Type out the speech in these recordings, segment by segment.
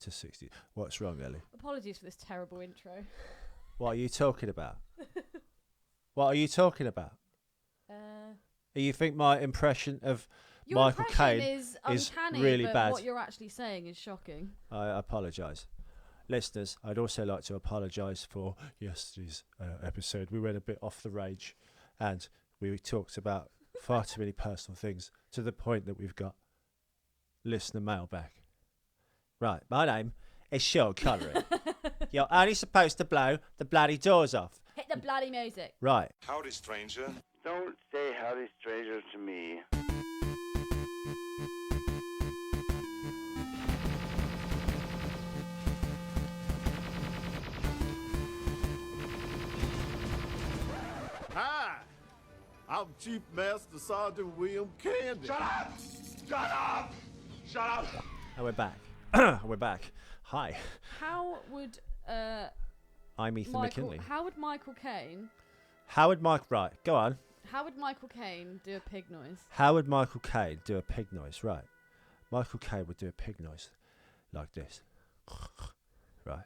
to 60. What's wrong, Ellie? Apologies for this terrible intro. What are you talking about? What are you talking about? You think my impression of Your Michael impression Caine is is uncanny, really but bad? what you're actually saying is shocking. I apologise. Listeners, I'd also like to apologise for yesterday's episode. We went a bit off the range and we talked about far too many personal things to the point that we've got listener mail back. Right, my name is Sean Connery. You're only supposed to blow the bloody doors off. Hit the bloody music. Right. Howdy, stranger. Don't say howdy, stranger, to me. Hi, I'm Chief Master Sergeant William Candy. Shut up! Shut up! Shut up! And we're back. We're back. Hi. How would I'm Ethan McKinley. How would Michael Caine? Right, go on. How would Michael Caine do a pig noise? How would Michael Caine do a pig noise? Right. Michael Caine would do a pig noise like this. Right.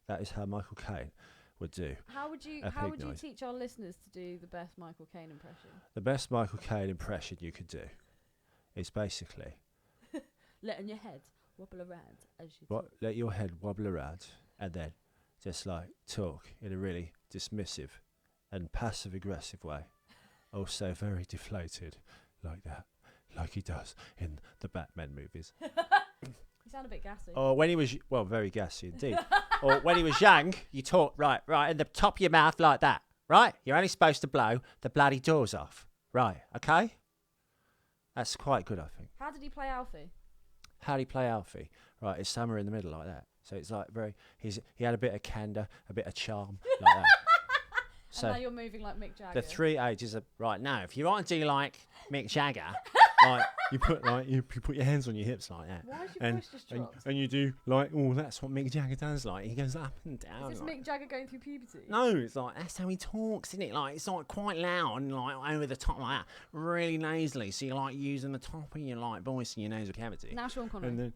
That is how Michael Caine would do. How would you teach our listeners to do the best Michael Caine impression? The best Michael Caine impression you could do is basically letting your head wobble around as you let your head wobble around and then just like talk in a really dismissive and passive aggressive way. Also very deflated like that. Like he does in the Batman movies. You sound a bit gassy. Or when he was, very gassy indeed. Or when he was young, you talk right in the top of your mouth like that, right? You're only supposed to blow the bloody doors off, right? Okay, that's quite good, I think. How did he play Alfie? How did he play Alfie? Right, it's somewhere in the middle like that. So it's like he had a bit of candour, a bit of charm like that. So and now you're moving like Mick Jagger. the 3 ages of right now. If you want to do like Mick Jagger, like you put your hands on your hips like that. Why is your voice just dropped? And you do like, that's what Mick Jagger does. Like he goes up and down. Is this like, Mick Jagger going through puberty? no, it's like that's how he talks, isn't it? Like it's like quite loud and like over the top like that, really nasally. So you're like using the top of your like voice in your nasal cavity. Now Sean Connery. And then,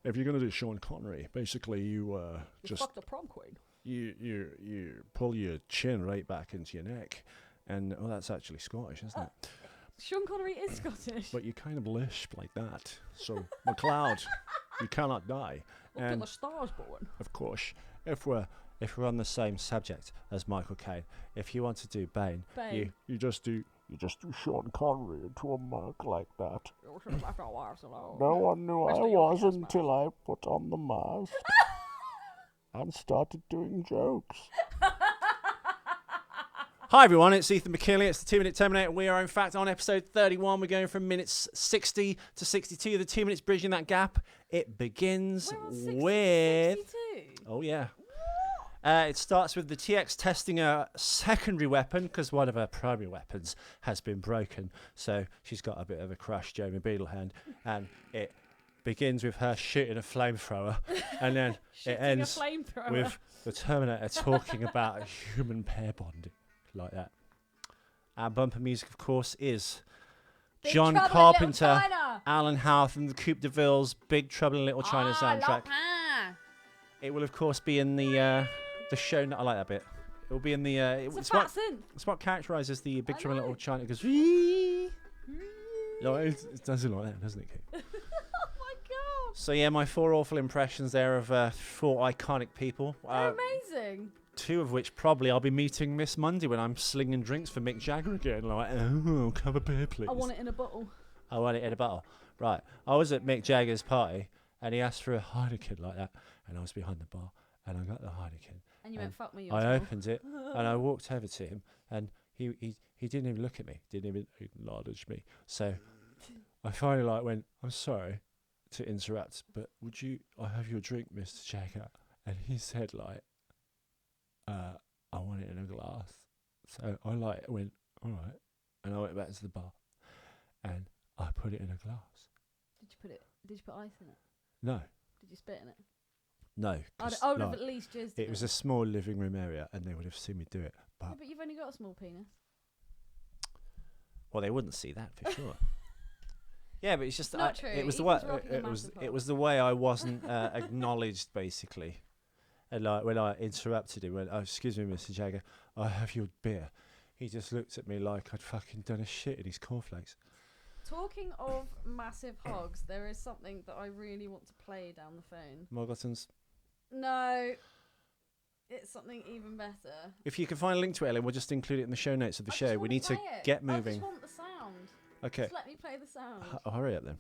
if you're gonna do Sean Connery, basically you just fuck the prom queen. you pull your chin right back into your neck, and that's actually Scottish, isn't it? Sean Connery is Scottish. But you kind of lisp like that. So McLeod, you cannot die. Look at And the stars born. of course, If we're on the same subject as Michael Caine, if you want to do Bane. you just do Sean Connery into a mark like that. No one knew I was until I put on the mask and started doing jokes. Hi everyone, it's Ethan McKinley. It's the 2-Minute Terminator. We are in fact on episode 31. We're going from minutes 60 to 62. The 2 minutes bridging that gap. It begins with 62. Oh yeah. It starts with the TX testing a secondary weapon because one of her primary weapons has been broken. So she's got a bit of a crush, Jamie Beetlehand, and it begins with her shooting a flamethrower, and then it ends with the Terminator talking about human pair bonding, like that. Our bumper music, of course, is Big John Trouble in Carpenter, Little China. Alan Howarth, and the Coupe de Ville's Big Trouble in Little China soundtrack. Lapin. It will, of course, be in the show. I like that bit. It will be in the. It's a fat synth. It's what characterises the Big I Trouble in know. Little China. It goes. No, it does it like that, doesn't it, Kate? Oh my god. So yeah, my 4 awful impressions there of 4 iconic people. They're amazing. 2 of which probably I'll be meeting this Monday when I'm slinging drinks for Mick Jagger again. Like, have a beer, please. I want it in a bottle. I want it in a bottle. Right. I was at Mick Jagger's party and he asked for a Heineken like that, and I was behind the bar and I got the Heineken. And you went, fuck me, you're I small. opened it and I walked over to him and he didn't even look at me, didn't even acknowledge me. So I finally went, I'm sorry to interrupt, but I have your drink, Mr. Jagger? And he said I want it in a glass. So I went, all right. And I went back to the bar and I put it in a glass. Did you put ice in it? No. Did you spit in it? No. I would have at least jizzed in It was a small living room area and they would have seen me do it. Yeah, but you've only got a small penis. Well, they wouldn't see that for sure. Yeah, but it's just Not true. it was the Ethan's way rocking a it was massive it was the way I wasn't acknowledged basically, and like when I interrupted him, went, "Oh, excuse me, Mr. Jagger, I have your beer." He just looked at me like I'd fucking done a shit in his cornflakes. Talking of massive hogs, there is something that I really want to play down the phone. Morgotons. No, it's something even better. If you can find a link to it, Ellen, we'll just include it in the show notes of the I show. just We wanna need to play it. get I moving. just want the sound. Okay. Just let me play the sound. Hurry up then.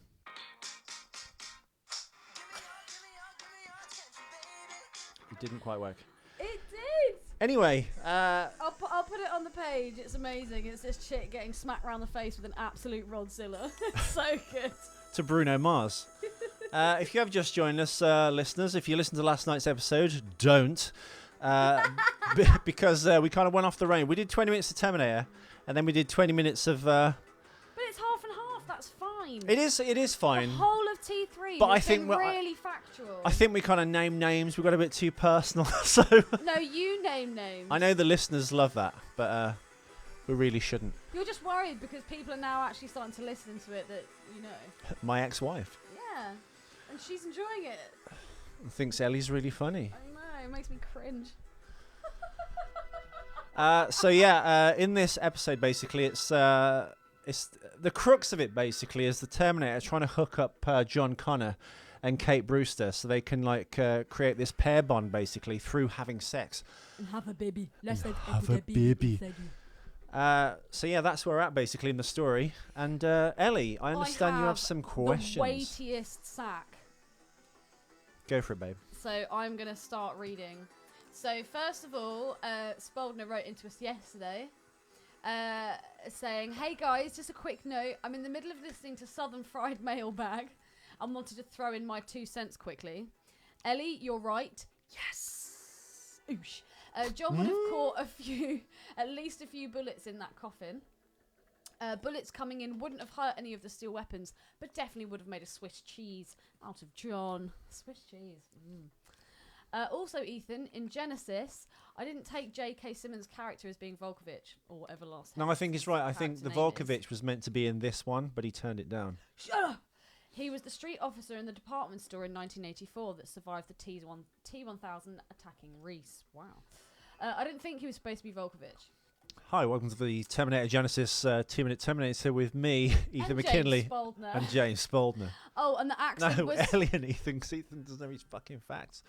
It didn't quite work. It did. Anyway, I'll put it on the page. It's amazing. It's this chick getting smacked round the face with an absolute rodzilla. It's so good. to Bruno Mars. If you have just joined us, listeners, if you listened to last night's episode, don't. Because we kind of went off the rain. We did 20 minutes of Terminator, and then we did 20 minutes of... But it's half and half. That's fine. It is fine. The whole of T3 But I has think been we're- really factual. I think we kind of named names. We got a bit too personal. So No, you name names. I know the listeners love that, but we really shouldn't. You're just worried because people are now actually starting to listen to it that you know. My ex-wife Yeah. And she's enjoying it. thinks Ellie's really funny. I know, it makes me cringe. So yeah, in this episode, basically, it's the crux of it. Basically, is the Terminator trying to hook up John Connor and Kate Brewster so they can like create this pair bond, basically through having sex. And have a baby. Let's have a baby. So yeah, that's where we're at basically in the story. And Ellie, I understand you have some questions. The weightiest sack. Go for it, babe. So I'm going to start reading. So first of all, Spaldner wrote into us yesterday saying, "Hey guys, just a quick note. I'm in the middle of listening to Southern Fried Mailbag and wanted to throw in my 2 cents quickly. Ellie, you're right. Yes. Oosh. John would have caught at least a few bullets in that coffin. Bullets coming in wouldn't have hurt any of the steel weapons, but definitely would have made a Swiss cheese out of John. Swiss cheese. Also, Ethan, in Genesis, I didn't take J.K. Simmons' character as being Volkovich or whatever last. No, I think he's right. I think the character name is. Volkovich was meant to be in this one, but he turned it down. Shut up! He was the street officer in the department store in 1984 that survived the T-1000 attacking Reese. Wow. I didn't think he was supposed to be Volkovich. Hi, welcome to the Terminator Genesis 2-minute Terminator with me, Ethan And McKinley, James Spaldner. and James Spaldner. Oh, and the accent No, was... Ellie and Ethan, because Ethan doesn't know his fucking facts.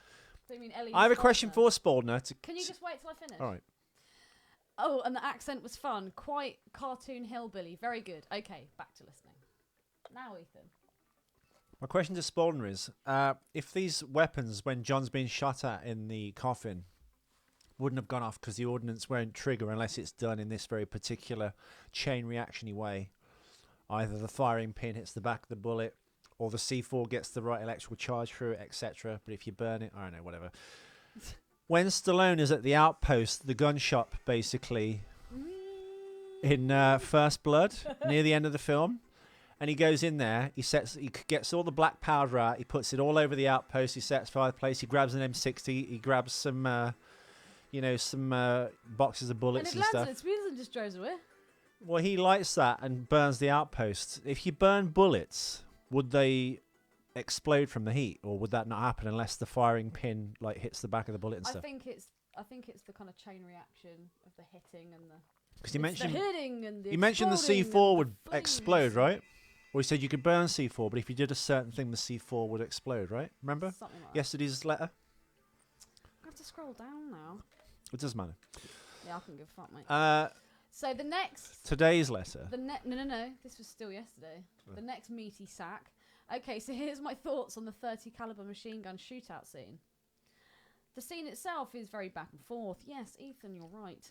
So you mean Ellie I have a and question Spaldner? for Spaldner. Can you just wait till I finish? All right. Oh, and the accent was fun. Quite cartoon hillbilly. Very good. Okay, back to listening. Now, Ethan. My question to Spaldner is, if these weapons, when John's being shot at in the coffin, wouldn't have gone off because the ordnance won't trigger unless it's done in this very particular chain reaction-y way. Either the firing pin hits the back of the bullet, or the C4 gets the right electrical charge through it, etc. But if you burn it, I don't know, whatever. When Stallone is at the outpost, the gun shop, basically, in First Blood, near the end of the film, and he goes in there, he gets all the black powder out, he puts it all over the outpost, he sets fire to the place, he grabs an M60, he grabs some, boxes of bullets and and it stuff. lands and it speeds and just drives away. Well, he lights that and burns the outpost. If you burn bullets, would they explode from the heat, or would that not happen unless the firing pin like hits the back of the bullet and I stuff? think it's the kind of chain reaction of the hitting and the... Because you It's mentioned the hitting and the you mentioned the exploding C4 and would the flames. explode, right? Or he said you could burn C4, but if you did a certain thing, the C4 would explode, right? Remember Something like that. yesterday's letter? I have to scroll down now. It doesn't matter. Yeah, I can give a fuck, mate. So the next... Today's letter. No. This was still yesterday. The next meaty sack. Okay, so here's my thoughts on the 30 caliber machine gun shootout scene. The scene itself is very back and forth. Yes, Ethan, you're right.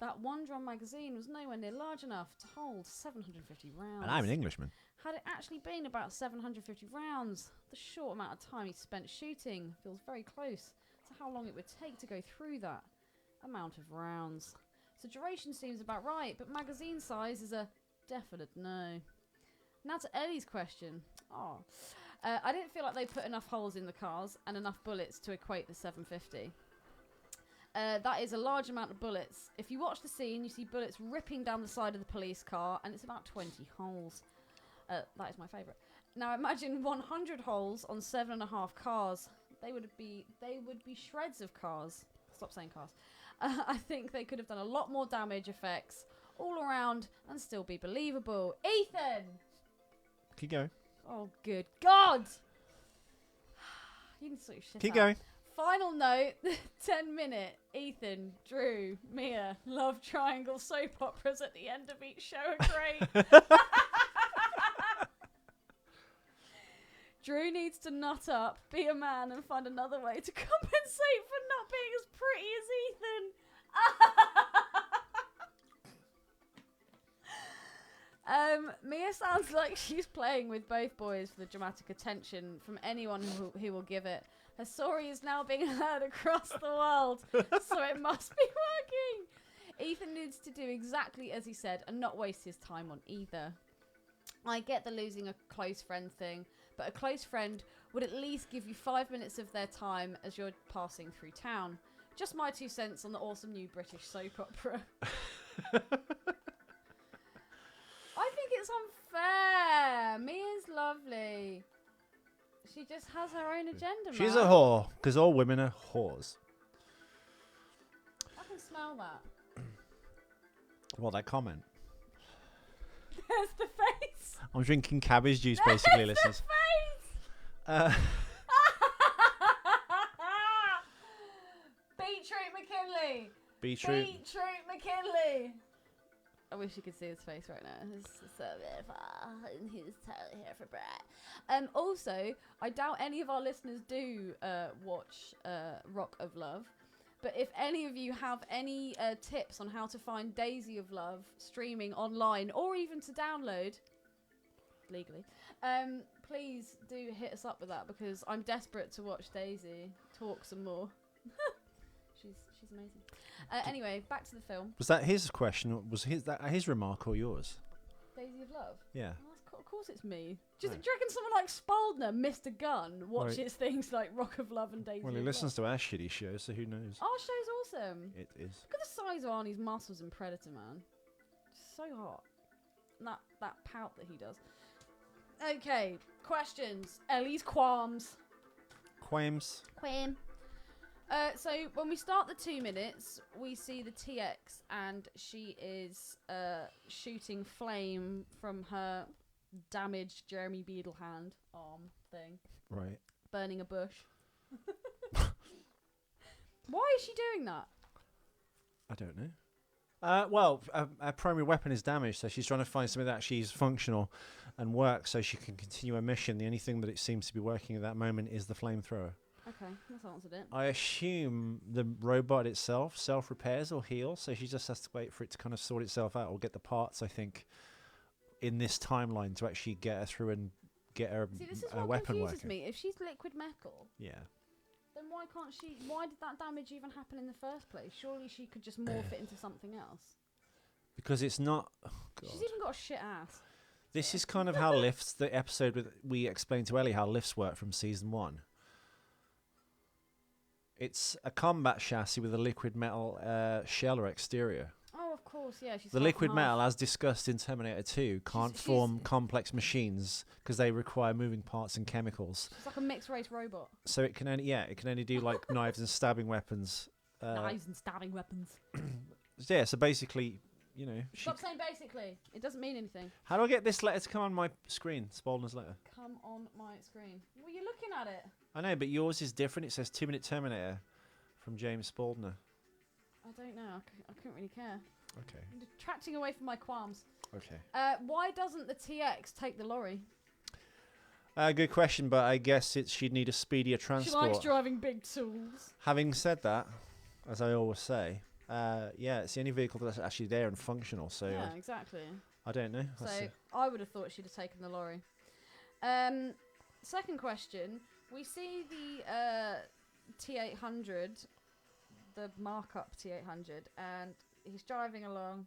That one drum magazine was nowhere near large enough to hold 750 rounds. And I'm an Englishman. Had it actually been about 750 rounds, the short amount of time he spent shooting feels very close to how long it would take to go through that amount of rounds. So duration seems about right, but magazine size is a definite no. Now to Ellie's question. I didn't feel like they put enough holes in the cars and enough bullets to equate the 750. That is a large amount of bullets. If you watch the scene, you see bullets ripping down the side of the police car, and it's about 20 holes. That is my favourite. Now imagine 100 holes on 7.5 cars. They would be shreds of cars. Stop saying cars. I think they could have done a lot more damage effects all around and still be believable. Ethan! Keep going. Oh, good God! You can sort your shit Keep out. going. Final note, 10-minute Ethan, Drew, Mia, love triangle soap operas at the end of each show are great. Drew needs to nut up, be a man, and find another way to compensate for not being as pretty as Ethan. Mia sounds like she's playing with both boys for the dramatic attention from anyone who will give it. Her story is now being heard across the world, so it must be working. Ethan needs to do exactly as he said and not waste his time on either. I get the losing a close friend thing, but a close friend would at least give you 5 minutes of their time as you're passing through town. Just my 2 cents on the awesome new British soap opera. I think it's unfair. Mia's lovely. She just has her own agenda, She's man. a whore, because all women are whores. I can smell that. Well, that comment. There's the face. I'm drinking cabbage juice, basically, There's listeners. the face. Beetroot McKinley. Beetroot. Beetroot McKinley. I wish you could see his face right now. He's so beautiful. And he's totally here for Brett. Also, I doubt any of our listeners do watch Rock of Love. But if any of you have any tips on how to find Daisy of Love streaming online or even to download legally, please do hit us up with that because I'm desperate to watch Daisy talk some more. She's amazing. Anyway, back to the film. Was that his question? Or was his remark or yours? Daisy of Love. Yeah. Of course it's me. Do you Right. reckon someone like Spaldner, Mr. Gunn, watches things like Rock of Love and Daisy Well, he of listens Love? to our shitty show, so who knows? Our show's awesome. It is. Look at the size of Arnie's muscles in Predator, man. So hot. And that pout that he does. Okay, questions. Ellie's qualms. Quames. Quam. So when we start the 2 minutes, we see the TX and she is shooting flame from her damaged Jeremy Beadle hand arm thing, Right. burning a bush. Why is she doing that? I don't know. Well, her primary weapon is damaged, so she's trying to find something that actually is functional and works so she can continue her mission. The only thing that it seems to be working at that moment is the flamethrower. Okay, that's answered it. I assume the robot itself self-repairs or heals, so she just has to wait for it to kind of sort itself out or get the parts, I think, in this timeline to actually get her through and get her See, this is her what weapon confuses working. me. If she's liquid metal, Yeah. then why can't she? Why did that damage even happen in the first place? Surely she could just morph it into something else. Because it's not... Oh, God. She's even got a shit ass. This is kind of how lifts, the episode with we explained to Ellie how lifts work from season 1. It's a combat chassis with a liquid metal shell or exterior. Oh, of course, yeah. She's The half liquid and metal, half. as discussed in Terminator 2, can't she's- form complex machines because they require moving parts and chemicals. She's like a mixed race robot. So it can only do like knives and stabbing weapons. Knives and stabbing weapons. Yeah, so basically, you know, Stop saying basically. It doesn't mean anything. how do I get this letter to come on my screen? Spaldner's letter. Come on my screen. Well, you're looking at it. I know, but yours is different. It says 2-minute Terminator from James Spaldner. I don't know. I couldn't really care. Okay. I'm detracting away from my qualms. Okay. Why doesn't the TX take the lorry? Good question, but I guess she'd need a speedier transport. She likes driving big tools. Having said that, as I always say, yeah, it's the only vehicle that's actually there and functional. So Yeah, exactly. I don't know. So I would have thought she'd have taken the lorry. Second question. We see the T800, the markup T800, and he's driving along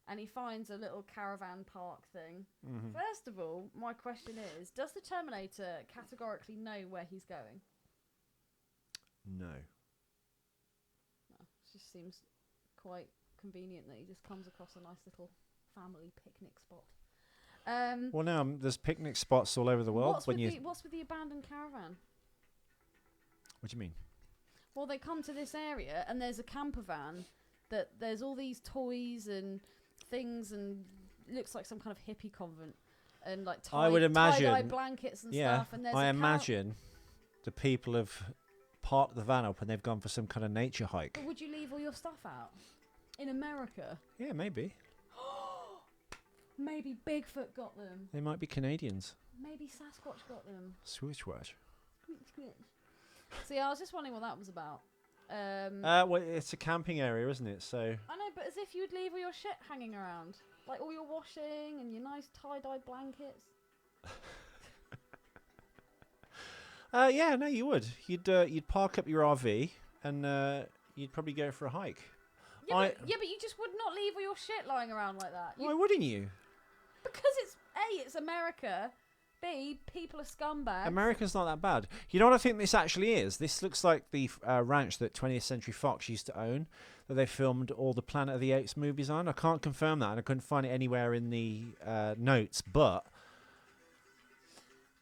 and he finds a little caravan park thing. Mhm. First of all, my question is, does the Terminator categorically know where he's going? No. No, it just seems quite convenient that he just comes across a nice little family picnic spot. Well, no, there's picnic spots all over the world. What's with the abandoned caravan? What do you mean? Well, they come to this area and there's a camper van that there's all these toys and things and it looks like some kind of hippie convent and like tie-dye blankets and stuff. And there's imagine the people have parked the van up and they've gone for some kind of nature hike. But would you leave all your stuff out in America? Yeah, maybe. Maybe Bigfoot got them. They might be Canadians. Maybe Sasquatch got them. Switchwatch. See, I was just wondering what that was about. Well, it's a camping area, isn't it? So I know, but as if you'd leave all your shit hanging around, like all your washing and your nice tie-dye blankets. Yeah, no, you would. You'd park up your RV and you'd probably go for a hike. Yeah, but you just would not leave all your shit lying around like that. Why wouldn't you? Because it's America. B, people are scumbags. America's not that bad. You know what I think this actually is? This looks like the ranch that 20th Century Fox used to own, that they filmed all the Planet of the Apes movies on. I can't confirm that, and I couldn't find it anywhere in the notes, but...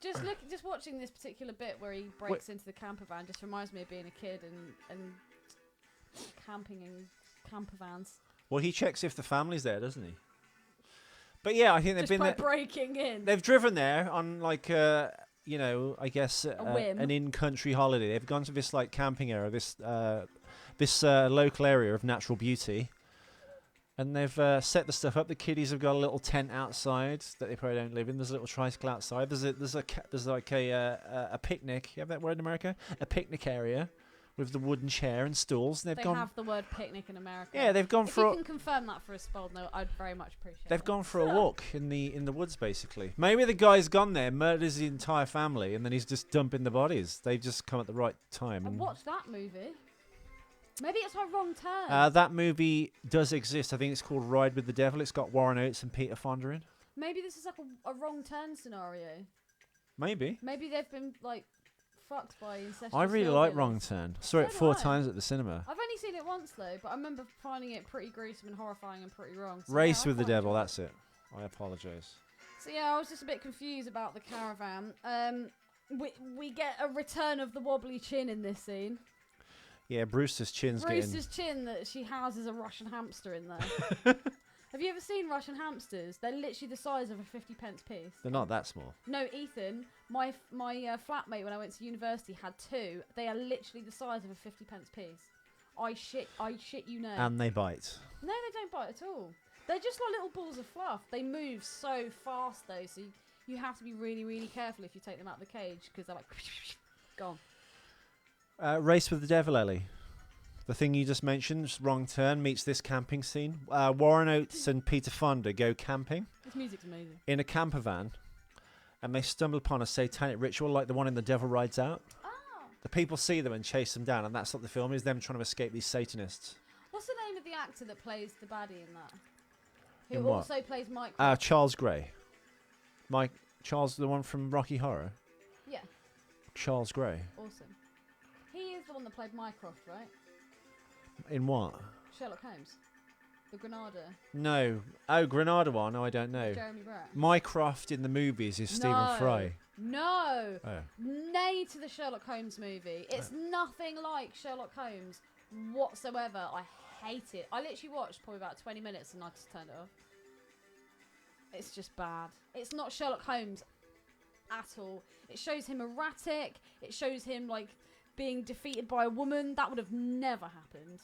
Just watching this particular bit where he breaks into the camper van just reminds me of being a kid and camping in camper vans. Well, he checks if the family's there, doesn't he? But yeah, I think they've been there. Breaking in. They've driven there on like I guess whim. an in-country holiday. They've gone to this like camping area, this local area of natural beauty, and they've set the stuff up. The kiddies have got a little tent outside that they probably don't live in. There's a little tricycle outside. There's like a picnic. You have that word in America? A picnic area with the wooden chair and stools. And they have the word picnic in America. Yeah, they've gone for. If you can confirm that for a spelled note, I'd very much appreciate. They've gone for a walk in the woods, basically. Maybe the guy's gone there, murders the entire family, and then he's just dumping the bodies. They've just come at the right time. I watched that movie. Maybe it's our wrong turn. That movie does exist. I think it's called Ride with the Devil. It's got Warren Oates and Peter Fonda in. Maybe this is like a wrong turn scenario. Maybe. Maybe they've been like fucked by incestuous. I really like Wrong Turn. Saw it 4 times at the cinema. I've only seen it once though, but I remember finding it pretty gruesome and horrifying and pretty wrong. So Race with the Devil. That's it. I apologise. So yeah, I was just a bit confused about the caravan. We get a return of the wobbly chin in this scene. Yeah, Brewster's chin that she houses a Russian hamster in there. Have you ever seen Russian hamsters? They're literally the size of a 50p piece. They're not that small. No, Ethan, my flatmate when I went to university had 2. They are literally the size of a 50p piece. I shit you know. And they bite. No, they don't bite at all. They're just like little balls of fluff. They move so fast though, so you have to be really, really careful if you take them out of the cage because they're like gone. Race with the Devil, Ellie. The thing you just mentioned, Wrong Turn, meets this camping scene. Warren Oates and Peter Fonda go camping. This music's amazing. In a camper van, and they stumble upon a satanic ritual like the one in The Devil Rides Out. Oh. The people see them and chase them down, and that's what the film is, them trying to escape these Satanists. What's the name of the actor that plays the baddie in that? Who In what? also plays Mike? Charles Gray. Charles, the one from Rocky Horror? Yeah. Charles Gray. Awesome. He is the one that played Mycroft, right? In what? Sherlock Holmes. The Granada. No. Oh, Granada one? No, I don't know. Jeremy Brett. Mycroft in the movies is Stephen Fry. No. Oh. Nay to the Sherlock Holmes movie. It's nothing like Sherlock Holmes whatsoever. I hate it. I literally watched probably about 20 minutes and I just turned it off. It's just bad. It's not Sherlock Holmes at all. It shows him erratic. It shows him like being defeated by a woman. That would have never happened.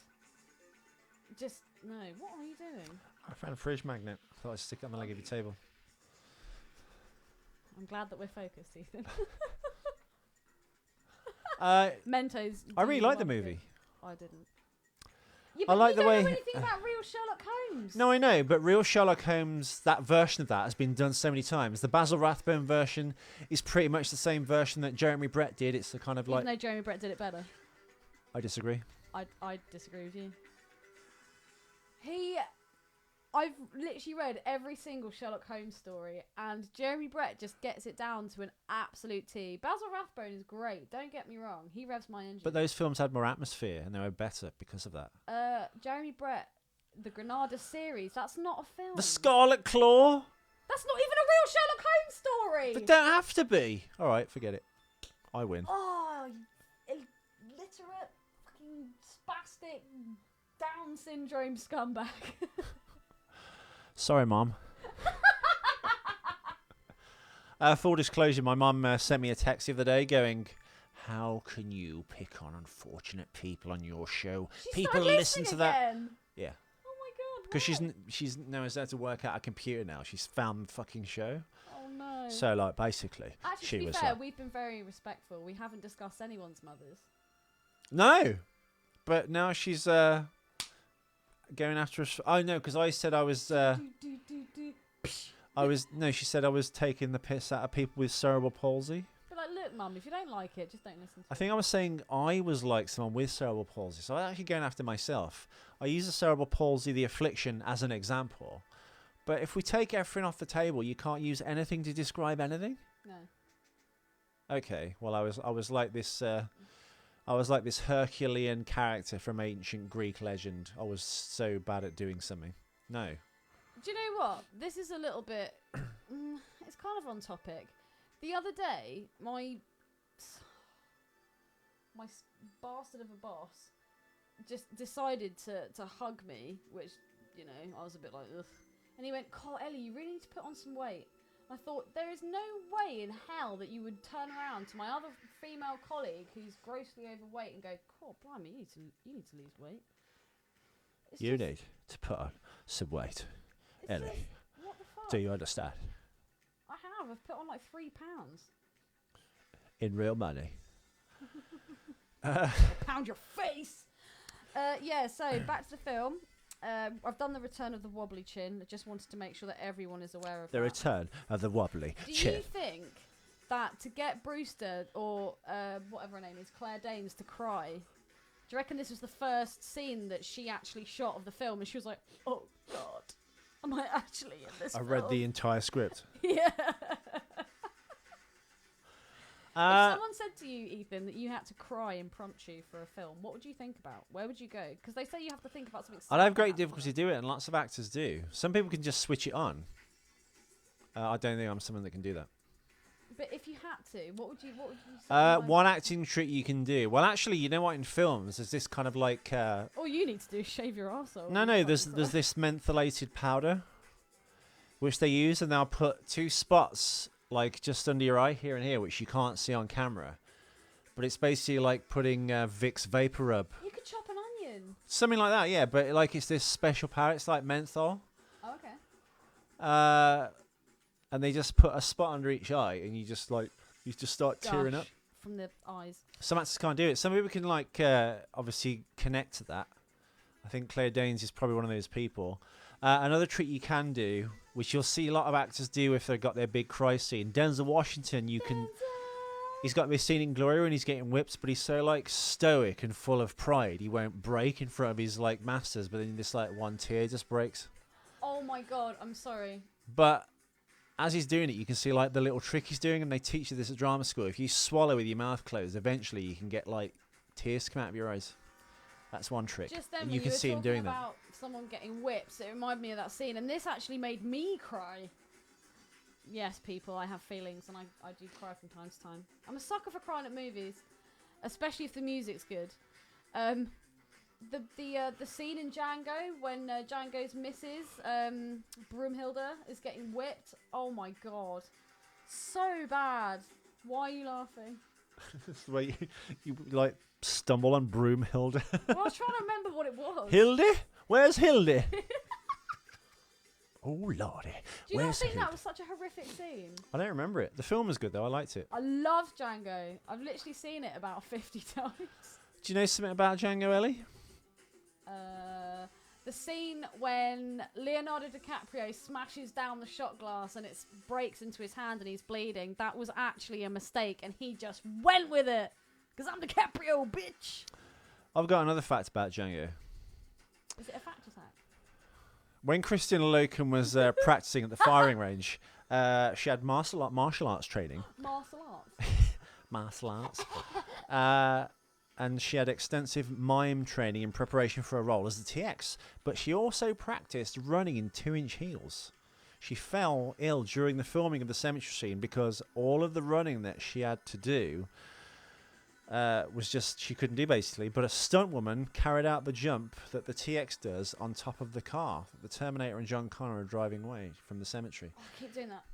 Just, no. What are you doing? I found a fridge magnet. Thought I'd stick it on the leg of your table. I'm glad that we're focused, Ethan. Mentos. I really like the movie. I didn't. Yeah, I like you the way. don't know anything about real Sherlock Holmes. No, I know, but real Sherlock Holmes, that version of that has been done so many times. The Basil Rathbone version is pretty much the same version that Jeremy Brett did. It's a kind of like. Even though Jeremy Brett did it better. I disagree. I disagree with you. I've literally read every single Sherlock Holmes story, and Jeremy Brett just gets it down to an absolute T. Basil Rathbone is great. Don't get me wrong; he revs my engine. But those films had more atmosphere, and they were better because of that. Jeremy Brett, the Granada series. That's not a film. The Scarlet Claw. That's not even a real Sherlock Holmes story. They don't have to be. All right, forget it. I win. Oh, you illiterate, fucking spastic, Down syndrome scumbag. Sorry, Mum. Full disclosure, my mum sent me a text the other day going, how can you pick on unfortunate people on your show? People listen to that. Again. Yeah. Oh my god. Because she's knows how to work out a computer now. She's found the fucking show. Oh no. So like basically, Actually, she to be was fair, like, we've been very respectful. We haven't discussed anyone's mothers. no, but now she's going after us. Oh no, because I said I was. She said I was taking the piss out of people with cerebral palsy. But like, look, Mum, if you don't like it, just don't listen to I think I was saying I was like someone with cerebral palsy, so I'm actually going after myself. I use the cerebral palsy, the affliction, as an example. But if we take everything off the table, you can't use anything to describe anything. No. Okay, well I was like this. I was like this Herculean character from ancient Greek legend. I was so bad at doing something. No. Do you know what? This is a little bit. It's kind of on topic. The other day, my bastard of a boss just decided to hug me, which, you know, I was a bit like, ugh. And he went, "God, Ellie, you really need to put on some weight." I thought, there is no way in hell that you would turn around to my other female colleague who's grossly overweight and go, "God, blimey, you need to lose weight." It's You just- need to put on some weight, it's Ellie. just, what the fuck? Do you understand? I have. I've put on like 3 pounds. In real money. Pound your face. Yeah. So back to the film. I've done the return of the wobbly chin. I just wanted to make sure that everyone is aware of The that. return of the wobbly Do chin. you think that to get Brewster or whatever her name is, Claire Danes, to cry, do you reckon this was the first scene that she actually shot of the film and she was like, "Oh God, am I actually in this I film?" read the entire script. Yeah. If Uh, someone said to you, Ethan, that you had to cry impromptu for a film, what would you think about? Where would you go? Because they say you have to think about something. I'd have sad great happening. difficulty doing it, and lots of actors do. Some people can just switch it on. I don't think I'm someone that can do that. But if you had to, what would you say? One acting trick you can do. Well, actually, you know what? In films, there's this kind of like. All you need to do is shave your arsehole. No. There's this mentholated powder, which they use, and they'll put 2 spots like just under your eye here and here, which you can't see on camera. But it's basically like putting Vicks Vapor Rub, You could chop an onion. something like that. Yeah, but like it's this special powder. It's like menthol. Oh, okay. And they just put a spot under each eye, and you just start tearing up. Gush from the eyes. Some actors can't do it. Some people can like obviously connect to that. I think Claire Danes is probably one of those people. Another trick you can do, which you'll see a lot of actors do if they've got their big cry scene. Denzel Washington, he's got this scene in Glory when he's getting whipped, but he's so like stoic and full of pride, he won't break in front of his like masters. But then this like one tear just breaks. Oh my God, I'm sorry. But as he's doing it, you can see like the little trick he's doing, and they teach you this at drama school. If you swallow with your mouth closed, eventually you can get like tears come out of your eyes. That's one trick. Just then, and when you can were see him talking doing that. about someone getting whips, it reminded me of that scene, and this actually made me cry. Yes, people, I have feelings, and I do cry from time to time. I'm a sucker for crying at movies, especially if the music's good. The scene in Django when Django's missus Broomhilda is getting whipped. Oh my God, so bad. Why are you laughing? It's the way you like stumble on Broomhilda. Well, I was trying to remember what it was. Hildy? Where's Hildy? Oh lordy, Do you not where's think Hildy? that was such a horrific scene? I don't remember it. The film was good though. I liked it. I love Django. I've literally seen it about 50 times. Do you know something about Django, Ellie? The scene when Leonardo DiCaprio smashes down the shot glass and it breaks into his hand and he's bleeding, that was actually a mistake and he just went with it. Because I'm DiCaprio, bitch. I've got another fact about Django. Is it a fact attack? When Kristanna Loken was practicing at the firing range, she had martial arts training. Martial arts. Martial arts. And she had extensive mime training in preparation for a role as the TX. But she also practiced running in 2-inch heels, she fell ill during the filming of the cemetery scene because all of the running that she had to do was just she couldn't do basically. But a stunt woman carried out the jump that the TX does on top of the car that the Terminator and John Connor are driving away from the cemetery. Oh, keep doing that.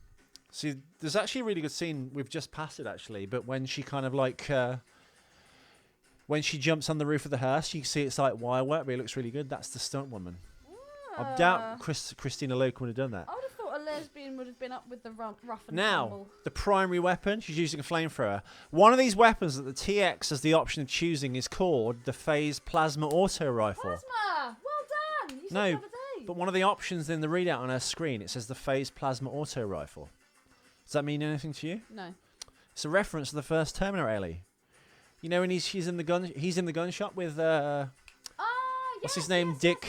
See, there's actually a really good scene. We've just passed it actually, but when she kind of like when she jumps on the roof of the hearse, you can see it's like wire work, but it looks really good. That's the stunt woman. I doubt Kristanna Loken would have done that. I would have thought a lesbian would have been up with the rough and Now, tumble. the primary weapon, she's using a flamethrower. One of these weapons that the TX has the option of choosing is called the Phase Plasma Auto Rifle. Plasma! Well done! You said No, the other day. but one of the options in the readout on her screen, it says the Phase Plasma Auto Rifle. Does that mean anything to you? No. It's a reference to the first Terminator, Ellie. You know when he's in the gun shop with what's his name? Dick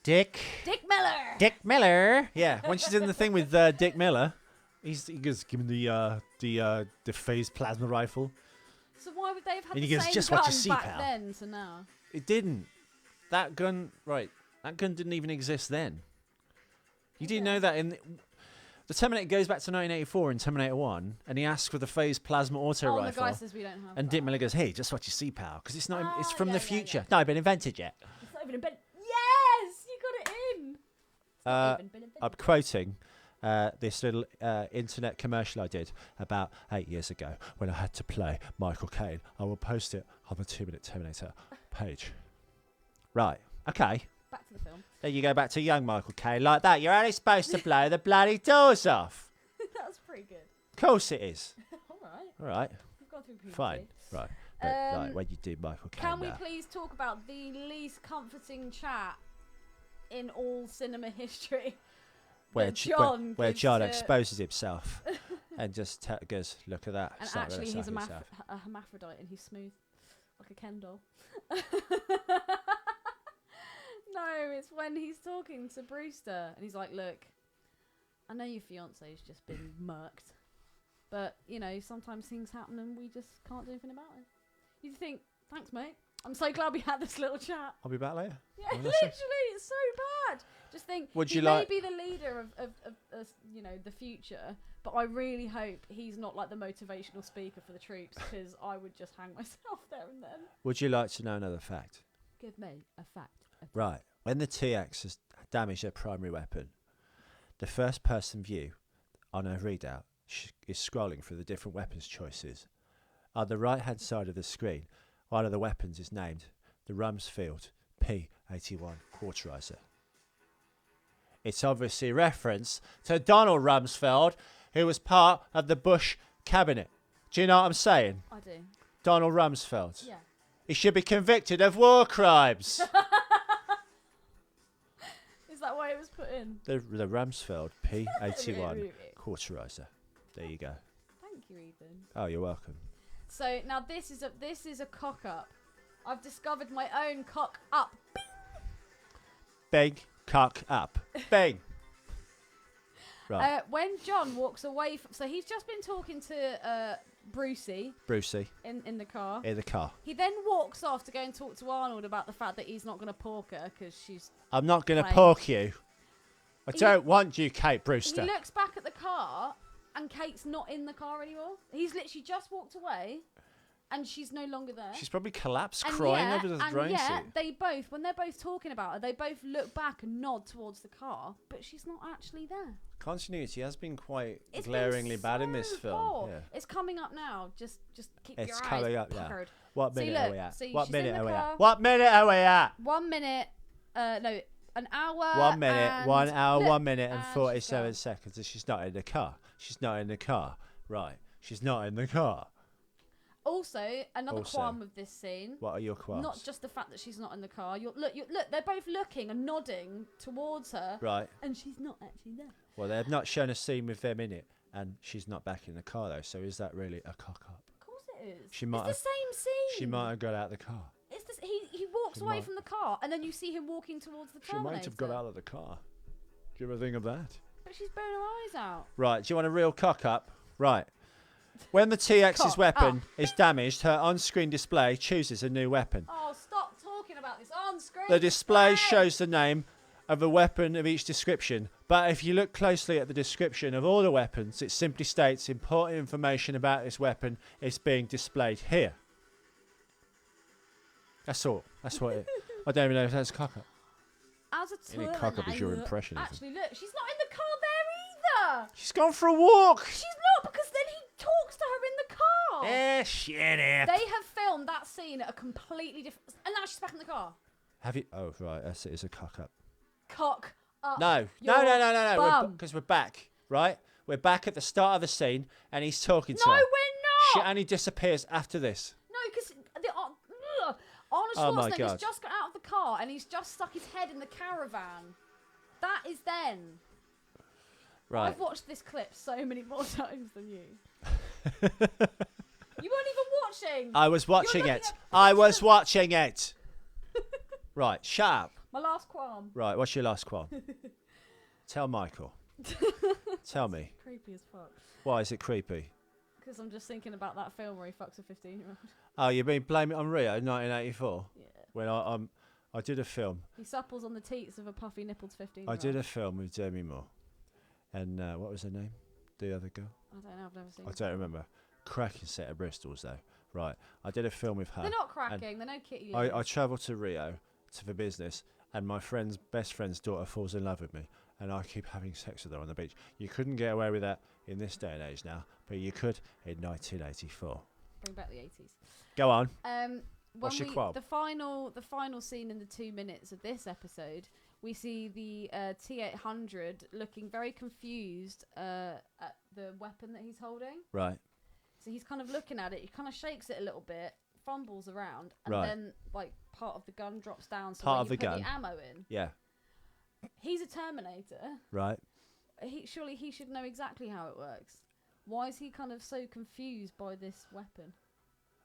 Miller. Dick Miller. Yeah, when she's in the thing with Dick Miller, he goes, "Give me the phase plasma rifle." So why would they have had And the he goes, same "Just gun what you see, back pal." then to now? It didn't. That gun didn't even exist then. You didn't know that in the Terminator goes back to 1984 in Terminator 1, and he asks for the phase plasma auto Oh, rifle. the guy says we don't have And that. Dick Miller goes, "Hey, just what you see, pal, because it's not. It's from yeah, the yeah, future. yeah. Not been invented yet." It's not even invented. Yes, you got it in. It's not even been invented. I'm quoting this little internet commercial I did about 8 years ago when I had to play Michael Caine. I will post it on the 2-Minute Terminator page. Right. Okay. Back to the film. There you go back to young Michael Caine. Like that. You're only supposed to blow the bloody doors off. That's pretty good. Of course it is. All right. All right. We've gone through puberty. Fine. Right. But like when you do Michael Caine Can we now. please talk about the least comforting chat in all cinema history? Where that John gives to- exposes himself and just goes, "Look at that." And Start actually, with he's a yourself. hermaphrodite and he's smooth, like a Ken doll. No, it's when he's talking to Brewster and he's like, "Look, I know your fiance's just been murked, but you know sometimes things happen and we just can't do anything about it." You think, "Thanks, mate. I'm so glad we had this little chat." I'll be back later. Yeah, Oh, literally, that's it. it's so bad. Just think, Would he you may like- be the leader of you know, the future, but I really hope he's not like the motivational speaker for the troops, because I would just hang myself there and then. Would you like to know another fact? Give me a fact. Right. When the TX has damaged their primary weapon, the first person view on her readout is scrolling through the different weapons choices. On the right hand side of the screen, one of the weapons is named the Rumsfeld P81 Cauterizer. It's obviously a reference to Donald Rumsfeld, who was part of the Bush cabinet. Do you know what I'm saying? I do. Donald Rumsfeld. Yeah. He should be convicted of war crimes. Is that why it was put in? The Rumsfeld P81 Cauterizer. There you go. Thank you, Ethan. Oh, you're welcome. So now this is a cock up. I've discovered my own cock up. Bang, cock up. Bang. Right. When John walks away from, so he's just been talking to Brucey Brucey in the car. in the car. He then walks off to go and talk to Arnold about the fact that he's not going to pork her because she's. I'm not going to Right. pork you. I He- don't want you, Kate Brewster. He looks back at the car, and Kate's not in the car anymore. He's literally just walked away, and she's no longer there. She's probably collapsed, And crying yet- over the and drone yet seat. they both, when they're both talking about her, they both look back and nod towards the car, but she's not actually there. Continuity has been quite It's glaringly been bad in this so film. poor. Yeah. It's coming up now. Just keep It's your coming eyes up now. puckered. What See, minute are look, we at? see, What she's in minute the are we car. at? What minute are we at? 1 minute. No, an hour. 1 minute, and 1 hour, look, 1 minute and and she's 47 gone. seconds, and she's not in the car. She's not in the car. Right. She's not in the car. Also, another Also, qualm with this scene. What are your qualms? Not just the fact that she's not in the car. Look. They're both looking and nodding towards her, Right. and she's not actually there. Well, they've not shown a scene with them in it, and she's not back in the car though. So is that really a cock up? Of course it is. She might it's the same scene. She might have got out of the car. It's this, he walks She away might- from the car, and then you see him walking towards the She Terminator. might have got out of the car. Do you ever think of that? But she's burning her eyes out. Right. Do you want a real cock up? Right. When the TX's Cock weapon is damaged, her on-screen display chooses a new weapon. Oh, stop talking about this on screen. The display shows the name of a weapon of each description, but if you look closely at the description of all the weapons, it simply states important information about this weapon is being displayed here. That's all. That's what it. I don't even know if that's cock-up. As a Any Terminator. cock-up is your impression of him. Actually, look, she's not in the car there either. She's gone for a walk. She's not, because then he talks to her in the car. Shit it. They have filmed that scene at a completely different. And now she's back in the car. Have you? Oh, right. That's it. It's a cock-up. Cock up. No. Because we're back, right? We're back at the start of the scene, and he's talking to No, her. we're She not. only disappears after this. No, because Arnold Oh my Schwarzenegger's God. just got out of the car and he's just stuck his head in the caravan. That is then. Right. I've watched this clip so many more times than you. You weren't even watching. I was watching looking it. at I was watching it. Right. Shut up. My last qualm. Right. What's your last qualm? Tell Michael. Tell me. Creepy as fuck. Why is it creepy? Because I'm just thinking about that film where he fucks a 15-year-old. Oh, you've been blaming it on Rio, 1984. Yeah. When I did a film. He supples on the teats of a puffy nippled 15-year-old. I did a film with Demi Moore, and what was her name? The other girl. I don't know. I've never seen. I it. don't remember. Cracking set of Bristols though. Right. I did a film with her. They're not cracking. They're no kitty. I travelled to Rio for business, and my best friend's daughter falls in love with me, and I keep having sex with her on the beach. You couldn't get away with that in this day and age now, but you could in 1984. Bring back the 80s. Go on. When your qualm? the final scene in the 2 minutes of this episode, we see the T800 looking very confused at the weapon that he's holding. Right. So he's kind of looking at it. He kind of shakes it a little bit, fumbles around, and Right. then like part of the gun drops down. So Part where of you the put gun. the ammo in. Yeah. He's a Terminator. Right. Surely he should know exactly how it works. Why is he kind of so confused by this weapon?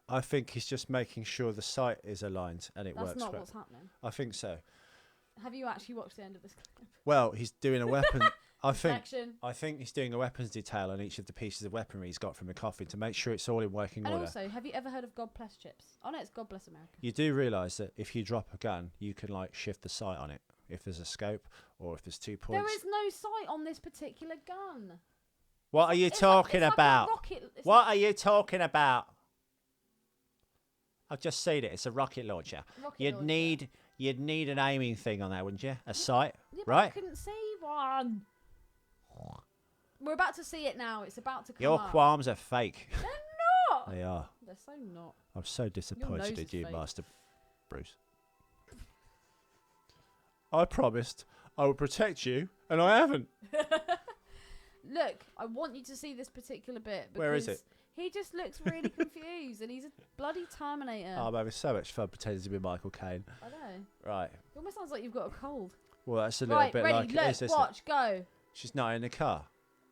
I think he's just making sure the sight is aligned and it That's works. not well. what's happening. I think so. Have you actually watched the end of this clip? Well, he's doing a weapon. I Section. think he's doing a weapons detail on each of the pieces of weaponry he's got from the coffin to make sure it's all in working And order. also, have you ever heard of God Bless Chips? Oh no, it's God Bless America. You do realise that if you drop a gun, you can like shift the sight on it if there's a scope or if there's 2 points. There is no sight on this particular gun. What are you It's talking like a about? rocket- it's What like are you talking about? I've just seen it. It's a rocket launcher. rocket You'd launcher. need an aiming thing on there, wouldn't you? A sight, Yeah, but I right? couldn't see one. We're about to see it now. It's about to come Your up. qualms are fake. They're not. They are. They're so not. I'm so disappointed nose in is you, fake. Master Bruce. I promised I would protect you, and I haven't. Look, I want you to see this particular bit. Because Where is it? He just looks really confused, and he's a bloody Terminator. Oh, I'm having so much fun pretending to be Michael Caine. I know. Right. It almost sounds like you've got a cold. Well, that's a little Right, bit ready, like look, it is, isn't it? watch, go. She's not in the car.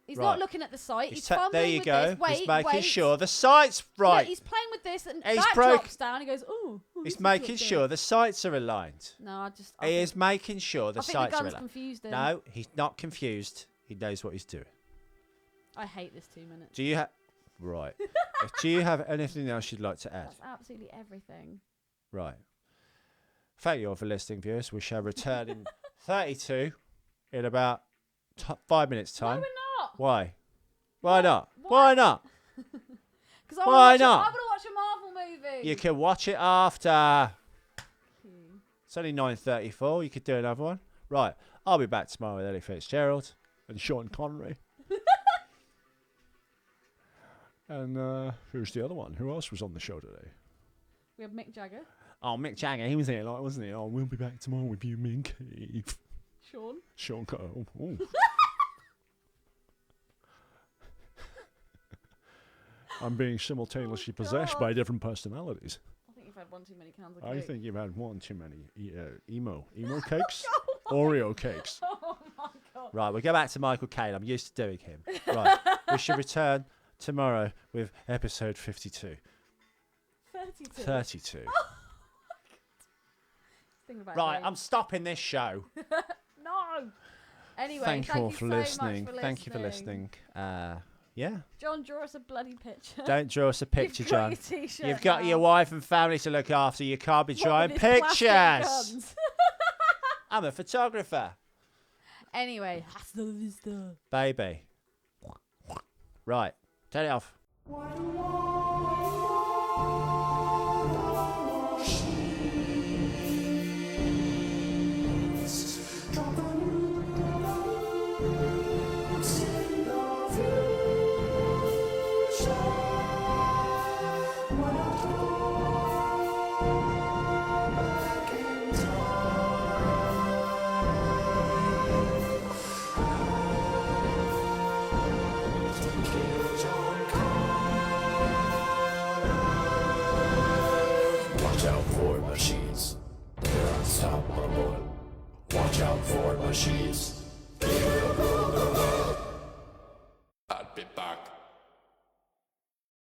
He's Right. not looking at the sight. He's fumbling there you with go. this. Wait, he's making wait. sure the sight's Look, right. he's playing with this, and He's that broke- drops down. He goes, "Ooh." He's making sure the sights are aligned. No, I He is making sure the I think the sights are gun's aligned. confused him. No, he's not confused. He knows what he's doing. I hate this 2 minutes. Do you have right? Do you have anything else you'd like to add? That's absolutely everything. Right. Thank you all for listening, viewers. We shall return in 32 in about 5 minutes' No, time. we're not. Why? Why not? Why? Why not? Because I Why want to not? watch a Marvel movie. You can watch it after. Hmm. It's only 9:34. You could do another one. Right. I'll be back tomorrow with Ellie Fitzgerald and Sean Connery. And who's the other one? Who else was on the show today? We have Mick Jagger, Oh, Mick Jagger. He was in it, like, wasn't he? Oh, we'll be back tomorrow with you, me and Keith. Sean. Sean Connery. Oh. I'm being simultaneously possessed by different personalities. I think you've had one too many cans of I Coke. think you've had one too many emo cakes, Oreo cakes. Oh my god. Right, we'll go back to Michael Caine. I'm used to doing him. Right, we should return tomorrow with episode 52. 32. 32. Thinking about Right, Dave. I'm stopping this show. No. Anyway, Thank you all you for so listening. Much for Thank you for listening. Yeah. John, draw us a bloody picture. Don't draw us a picture, You've got John. your t-shirt You've got now. your wife and family to look after. You can't be What, drawing with his plastic pictures. guns? I'm a photographer. Anyway, hasta la vista. Baby. Right, turn it off. Watch out for machines. They're unstoppable. Watch out for machines. They're